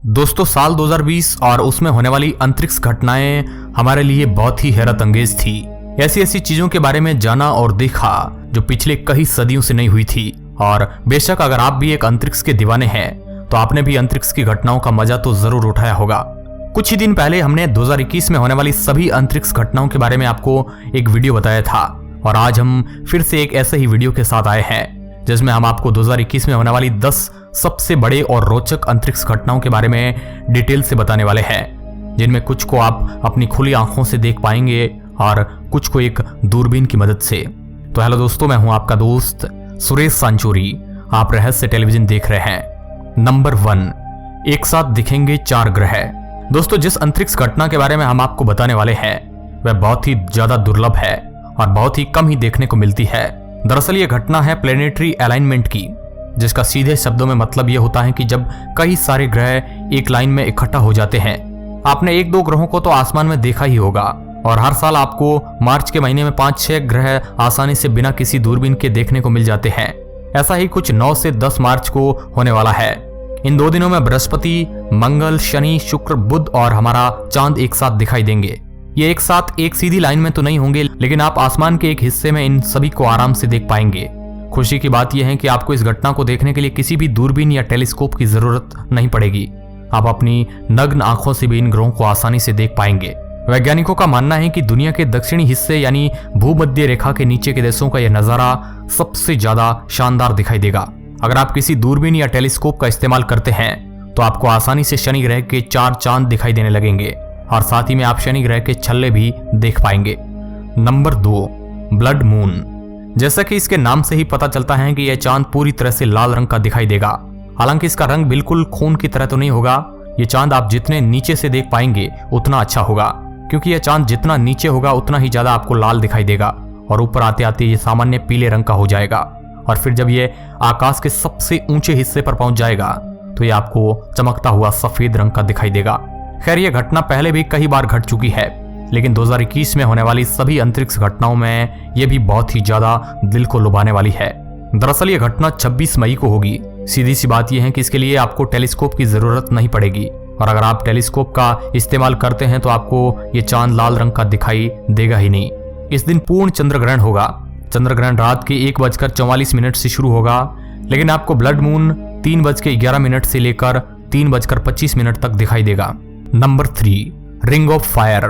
दोस्तों साल 2020 और उसमें होने वाली अंतरिक्ष घटनाएं हमारे लिए बहुत ही हैरत अंगेज थी। ऐसी ऐसी चीजों के बारे में जाना और देखा जो पिछले कई सदियों से नहीं हुई थी। और बेशक अगर आप भी एक अंतरिक्ष के दीवाने हैं तो आपने भी अंतरिक्ष की घटनाओं का मजा तो जरूर उठाया होगा। कुछ ही दिन पहले हमने 2021 में होने वाली सभी अंतरिक्ष घटनाओं के बारे में आपको एक वीडियो बताया था और आज हम फिर से एक ऐसे ही वीडियो के साथ आए हैं जिसमें हम आपको 2021 में होने वाली 10 सबसे बड़े और रोचक अंतरिक्ष घटनाओं के बारे में डिटेल से बताने वाले हैं, जिनमें कुछ को आप अपनी खुली आंखों से देख पाएंगे और कुछ को एक दूरबीन की मदद से। तो हेलो दोस्तों, मैं हूं आपका दोस्त सुरेश सांचोरी। आप रहस्य टेलीविजन देख रहे हैं। नंबर 1, एक साथ दिखेंगे 4 ग्रह। दोस्तों जिस अंतरिक्ष घटना के बारे में हम आपको बताने वाले हैं वह बहुत ही ज्यादा दुर्लभ है और बहुत ही कम ही देखने को मिलती है। दरअसल ये घटना है प्लेनेटरी अलाइनमेंट की, जिसका सीधे शब्दों में मतलब यह होता है कि जब कई सारे ग्रह एक लाइन में इकट्ठा हो जाते हैं। आपने 1-2 ग्रहों को तो आसमान में देखा ही होगा और हर साल आपको मार्च के महीने में 5-6 ग्रह आसानी से बिना किसी दूरबीन के देखने को मिल जाते हैं। ऐसा ही कुछ 9 से 10 मार्च को होने वाला है। इन 2 दिनों में बृहस्पति, मंगल, शनि, शुक्र, बुध और हमारा चांद एक साथ दिखाई देंगे। ये एक साथ एक सीधी लाइन में तो नहीं होंगे, लेकिन आप आसमान के एक हिस्से में इन सभी को आराम से देख पाएंगे। खुशी की बात यह है कि आपको इस घटना को देखने के लिए किसी भी दूरबीन या टेलीस्कोप की जरूरत नहीं पड़ेगी। आप अपनी नग्न आंखों से भी इन ग्रहों को आसानी से देख पाएंगे। वैज्ञानिकों का मानना है कि दुनिया के दक्षिणी हिस्से यानी भूमध्य रेखा के नीचे के देशों का यह नजारा सबसे ज्यादा शानदार दिखाई देगा। अगर आप किसी दूरबीन या टेलीस्कोप का इस्तेमाल करते हैं तो आपको आसानी से शनि ग्रह के 4 चांद दिखाई देने लगेंगे और साथ ही में आप शनि ग्रह के छल्ले भी देख पाएंगे। Number 2, blood moon. जैसा कि इसके नाम से ही पता चलता है कि यह चांद पूरी तरह से लाल रंग का दिखाई देगा। हालांकि इसका रंग बिल्कुल खून की तरह तो नहीं होगा। ये चांद आप जितने नीचे से देख पाएंगे उतना अच्छा होगा, क्योंकि यह चांद जितना नीचे होगा उतना ही ज्यादा आपको लाल दिखाई देगा और ऊपर आते आते ये सामान्य पीले रंग का हो जाएगा और फिर जब ये आकाश के सबसे ऊंचे हिस्से पर पहुंच जाएगा तो ये आपको चमकता हुआ सफेद रंग का दिखाई देगा। खैर यह घटना पहले भी कई बार घट चुकी है, लेकिन 2021 में होने वाली सभी अंतरिक्ष घटनाओं में यह भी बहुत ही ज्यादा दिल को लुभाने वाली है। दरअसल यह घटना 26 मई को होगी। सीधी सी बात यह है कि इसके लिए आपको टेलीस्कोप की जरूरत नहीं पड़ेगी और अगर आप टेलीस्कोप का इस्तेमाल करते हैं तो आपको ये चांद लाल रंग का दिखाई देगा ही नहीं। इस दिन पूर्ण चंद्र ग्रहण होगा। चंद्र ग्रहण रात के 1:44 से शुरू होगा, लेकिन आपको ब्लड मून 3:11 से लेकर 3:25 तक दिखाई देगा। Number 3, ring of fire.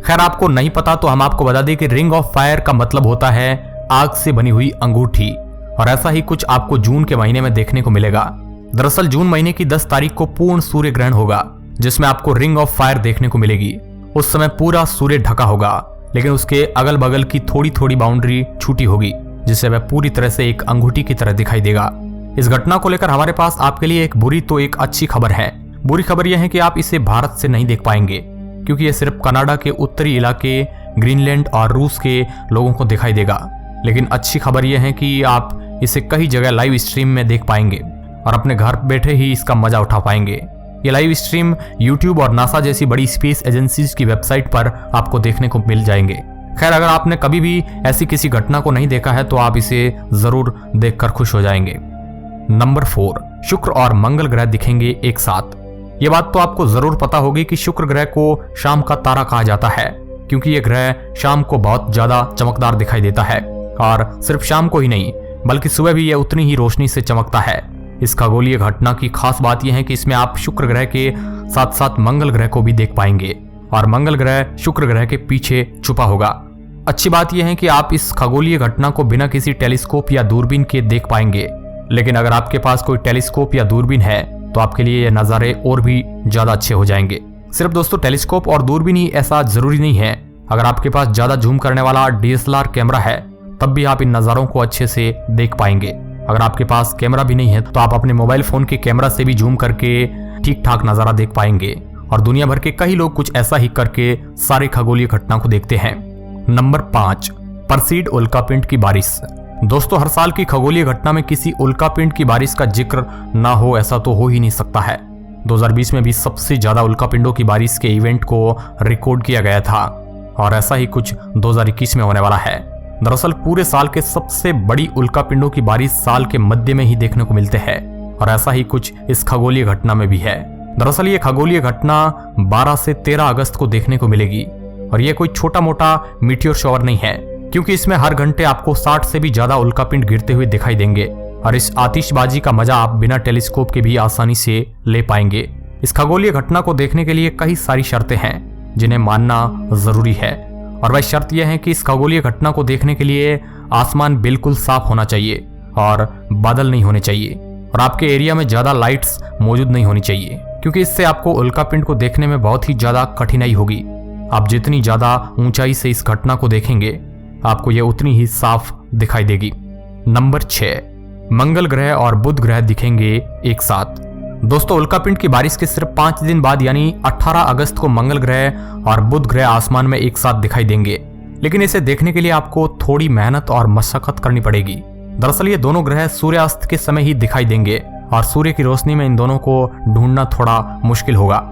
खैर आपको नहीं पता तो हम आपको बता दें कि रिंग ऑफ फायर का मतलब होता है आग से बनी हुई अंगूठी और ऐसा ही कुछ आपको जून के महीने में देखने को मिलेगा। दरअसल जून महीने की 10 तारीख को पूर्ण सूर्य ग्रहण होगा, जिसमें आपको रिंग ऑफ फायर देखने को मिलेगी। उस समय पूरा सूर्य ढका होगा, लेकिन उसके अगल बगल की थोड़ी थोड़ी बाउंड्री छूटी होगी, जिससे वह पूरी तरह से एक अंगूठी की तरह दिखाई देगा। इस घटना को लेकर हमारे पास आपके लिए एक बुरी तो एक अच्छी खबर है। बुरी खबर यह है कि आप इसे भारत से नहीं देख पाएंगे, क्योंकि यह सिर्फ कनाडा के उत्तरी इलाके, ग्रीनलैंड और रूस के लोगों को दिखाई देगा। लेकिन अच्छी खबर यह है कि आप इसे कई जगह लाइव स्ट्रीम में देख पाएंगे और अपने घर बैठे ही इसका मजा उठा पाएंगे। ये लाइव स्ट्रीम यूट्यूब और नासा जैसी बड़ी स्पेस एजेंसीज की वेबसाइट पर आपको देखने को मिल जाएंगे। खैर अगर आपने कभी भी ऐसी किसी घटना को नहीं देखा है तो आप इसे जरूर देखकर खुश हो जाएंगे। नंबर 4, शुक्र और मंगल ग्रह दिखेंगे एक साथ। ये बात तो आपको जरूर पता होगी कि शुक्र ग्रह को शाम का तारा कहा जाता है, क्योंकि यह ग्रह शाम को बहुत ज्यादा चमकदार दिखाई देता है और सिर्फ शाम को ही नहीं बल्कि सुबह भी यह उतनी ही रोशनी से चमकता है। इस खगोलीय घटना की खास बात यह है कि इसमें आप शुक्र ग्रह के साथ साथ मंगल ग्रह को भी देख पाएंगे और मंगल ग्रह शुक्र ग्रह के पीछे छुपा होगा। अच्छी बात यह है कि आप इस खगोलीय घटना को बिना किसी टेलीस्कोप या दूरबीन के देख पाएंगे, लेकिन अगर आपके पास कोई टेलीस्कोप या दूरबीन है तो आपके लिए ये नज़ारे और भी ज्यादा अच्छे हो जाएंगे। सिर्फ दोस्तों टेलीस्कोप और दूरबीन ही ऐसा जरूरी नहीं है। अगर आपके पास ज्यादा जूम करने वाला DSLR कैमरा है तब भी आप इन नज़ारों को अच्छे से देख पाएंगे। अगर आपके पास कैमरा भी नहीं है तो आप अपने मोबाइल फोन के कैमरा से भी जूम करके ठीक ठाक नज़ारा देख पाएंगे और दुनिया भर के कई लोग कुछ ऐसा ही करके सारे खगोलीय घटना को देखते हैं। नंबर 5, परसीड उल्कापिंड की बारिश। दोस्तों हर साल की खगोलीय घटना में किसी उल्कापिंड की बारिश का जिक्र ना हो ऐसा तो हो ही नहीं सकता है। 2020 में भी सबसे ज्यादा उल्कापिंडों की बारिश के इवेंट को रिकॉर्ड किया गया था और ऐसा ही कुछ 2021 में होने वाला है। दरअसल पूरे साल के सबसे बड़ी उल्कापिंडों की बारिश साल के मध्य में ही देखने को मिलते हैं और ऐसा ही कुछ इस खगोलीय घटना में भी है। दरअसल ये खगोलीय घटना 12 से 13 अगस्त को देखने को मिलेगी और ये कोई छोटा मोटा मीटियोर शॉवर नहीं है, क्योंकि इसमें हर घंटे आपको 60 से भी ज्यादा उल्कापिंड गिरते हुए दिखाई देंगे और इस आतिशबाजी का मजा आप बिना टेलीस्कोप के भी आसानी से ले पाएंगे। इस खगोलीय घटना को देखने के लिए कई सारी शर्तें हैं जिन्हें मानना जरूरी है, और वह शर्त यह है कि इस खगोलीय घटना को देखने के लिए आसमान बिल्कुल साफ होना चाहिए और बादल नहीं होने चाहिए और आपके एरिया में ज्यादा लाइट्स मौजूद नहीं होनी चाहिए, क्योंकि इससे आपको उल्कापिंड को देखने में बहुत ही ज्यादा कठिनाई होगी। आप जितनी ज्यादा ऊंचाई से इस घटना को देखेंगे आपको यह उतनी ही साफ दिखाई देगी। नंबर 6, मंगल ग्रह और बुध ग्रह दिखेंगे एक साथ। दोस्तों, उल्कापिंड की बारिश के सिर्फ 5 दिन बाद यानी 18 अगस्त को मंगल ग्रह और बुध ग्रह आसमान में एक साथ दिखाई देंगे, लेकिन इसे देखने के लिए आपको थोड़ी मेहनत और मशक्कत करनी पड़ेगी। दरअसल ये दोनों ग्रह सूर्यास्त के समय ही दिखाई देंगे और सूर्य की रोशनी में इन दोनों को ढूंढना थोड़ा मुश्किल होगा।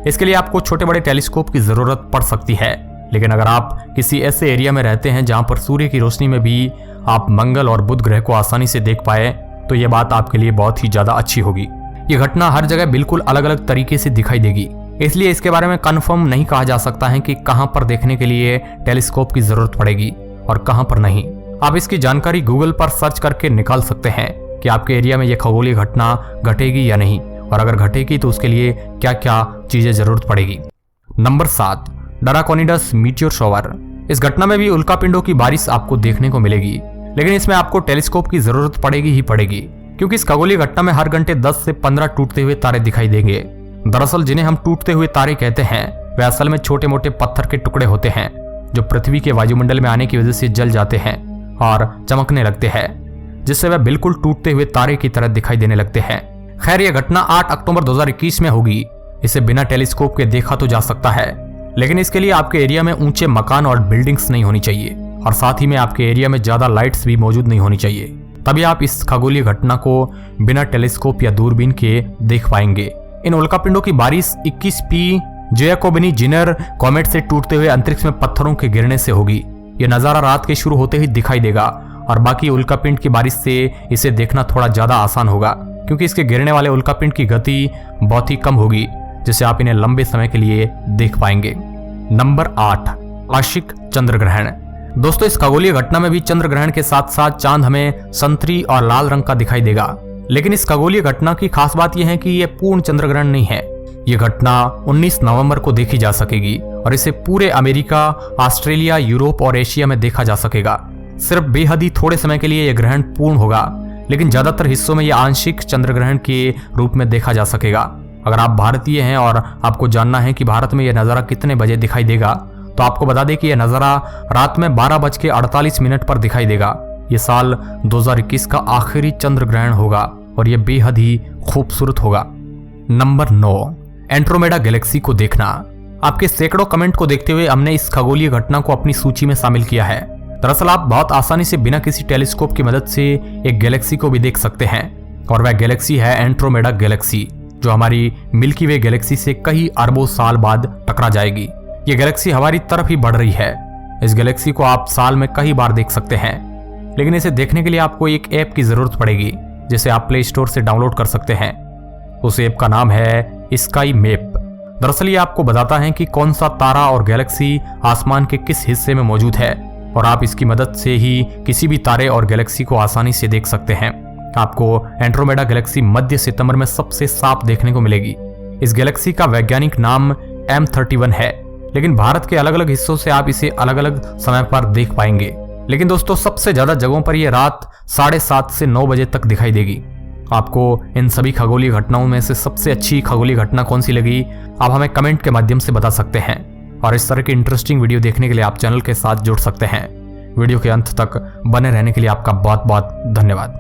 इसके लिए आपको छोटे बड़े टेलीस्कोप की जरूरत पड़ सकती है, लेकिन अगर आप किसी ऐसे एरिया में रहते हैं जहां पर सूर्य की रोशनी में भी आप मंगल और बुध ग्रह को आसानी से देख पाए तो यह बात आपके लिए बहुत ही ज्यादा अच्छी होगी। ये घटना हर जगह बिल्कुल अलग अलग तरीके से दिखाई देगी, इसलिए इसके बारे में कंफर्म नहीं कहा जा सकता है कि कहां पर देखने के लिए टेलीस्कोप की जरूरत पड़ेगी और कहां पर नहीं। आप इसकी जानकारी गूगल पर सर्च करके निकाल सकते हैं कि आपके एरिया में यह खगोलीय घटना घटेगी या नहीं, और अगर घटेगी तो उसके लिए क्या क्या चीजें जरूरत पड़ेगी। Number 7, Draconids meteor shower. इस घटना में भी उल्कापिंडों की बारिश आपको देखने को मिलेगी, लेकिन इसमें आपको टेलीस्कोप की जरूरत पड़ेगी ही पड़ेगी, क्योंकि इस खगोलीय घटना में हर घंटे 10 से 15 टूटते हुए तारे दिखाई देंगे। दरअसल जिन्हें हम टूटते हुए तारे कहते हैं वे असल में छोटे मोटे पत्थर के टुकड़े होते हैं जो पृथ्वी के वायुमंडल में आने की वजह से जल जाते हैं और चमकने लगते हैं, जिससे वह बिल्कुल टूटते हुए तारे की तरह दिखाई देने लगते हैं। खैर, यह घटना 8 अक्टूबर 2021 में होगी। इसे बिना टेलीस्कोप के देखा तो जा सकता है, लेकिन इसके लिए आपके एरिया में ऊंचे मकान और बिल्डिंग्स नहीं होनी चाहिए और साथ ही में आपके एरिया में ज्यादा लाइट्स भी मौजूद नहीं होनी चाहिए, तभी आप इस खगोलीय घटना को बिना टेलीस्कोप या दूरबीन के देख पाएंगे। इन उल्कापिंडों की बारिश 21P जैकोबिनी जिनर कॉमेट से टूटते हुए अंतरिक्ष में पत्थरों के गिरने से होगी। यह नजारा रात के शुरू होते ही दिखाई देगा और बाकी उल्कापिंड की बारिश से इसे देखना थोड़ा ज्यादा आसान होगा, क्योंकि इसके गिरने वाले उल्कापिंड की गति बहुत ही कम होगी, जिससे आप इन्हें लंबे समय के लिए देख पाएंगे। नंबर 8, आंशिक चंद्र ग्रहण। दोस्तों, इस खगोलीय घटना में भी चंद्र ग्रहण के साथ साथ चांद हमें संतरी और लाल रंग का दिखाई देगा, लेकिन इस खगोलीय घटना की खास बात यह है कि यह पूर्ण चंद्र ग्रहण नहीं है। यह घटना 19 नवंबर को देखी जा सकेगी और इसे पूरे अमेरिका, ऑस्ट्रेलिया, यूरोप और एशिया में देखा जा सकेगा। सिर्फ बेहद ही थोड़े समय के लिए यह ग्रहण पूर्ण होगा, लेकिन ज्यादातर हिस्सों में यह आंशिक चंद्र ग्रहण के रूप में देखा जा सकेगा। अगर आप भारतीय हैं और आपको जानना है कि भारत में यह नजारा कितने बजे दिखाई देगा, तो आपको बता दें कि यह नजारा रात में 12:48 पर दिखाई देगा। यह साल 2021 का आखिरी चंद्र ग्रहण होगा और यह बेहद ही खूबसूरत होगा। नंबर 9, एंड्रोमेडा गैलेक्सी को देखना। आपके सैकड़ों कमेंट को देखते हुए हमने इस खगोलीय घटना को अपनी सूची में शामिल किया है। दरअसल आप बहुत आसानी से बिना किसी टेलीस्कोप की मदद से एक गैलेक्सी को भी देख सकते हैं, और वह गैलेक्सी है एंड्रोमेडा गैलेक्सी, जो हमारी मिल्की वे गैलेक्सी से कई अरबों साल बाद टकरा जाएगी। ये गैलेक्सी हमारी तरफ ही बढ़ रही है। इस गैलेक्सी को आप साल में कई बार देख सकते हैं, लेकिन इसे देखने के लिए आपको एक ऐप की जरूरत पड़ेगी, जिसे आप प्ले स्टोर से डाउनलोड कर सकते हैं। उस ऐप का नाम है स्काई मैप। दरअसल ये आपको बताता है कि कौन सा तारा और गैलेक्सी आसमान के किस हिस्से में मौजूद है, और आप इसकी मदद से ही किसी भी तारे और गैलेक्सी को आसानी से देख सकते हैं। आपको एंड्रोमेडा गैलेक्सी मध्य सितंबर में सबसे साफ देखने को मिलेगी। इस गैलेक्सी का वैज्ञानिक नाम M31 है, लेकिन भारत के अलग अलग हिस्सों से आप इसे अलग अलग समय पर देख पाएंगे। लेकिन दोस्तों, सबसे ज्यादा जगहों पर यह रात 7:30 से 9 बजे तक दिखाई देगी। आपको इन सभी खगोलीय घटनाओं में से सबसे अच्छी खगोलीय घटना कौन सी लगी, आप हमें कमेंट के माध्यम से बता सकते हैं। और इस तरह की इंटरेस्टिंग वीडियो देखने के लिए आप चैनल के साथ जुड़ सकते हैं। वीडियो के अंत तक बने रहने के लिए आपका बहुत बहुत धन्यवाद।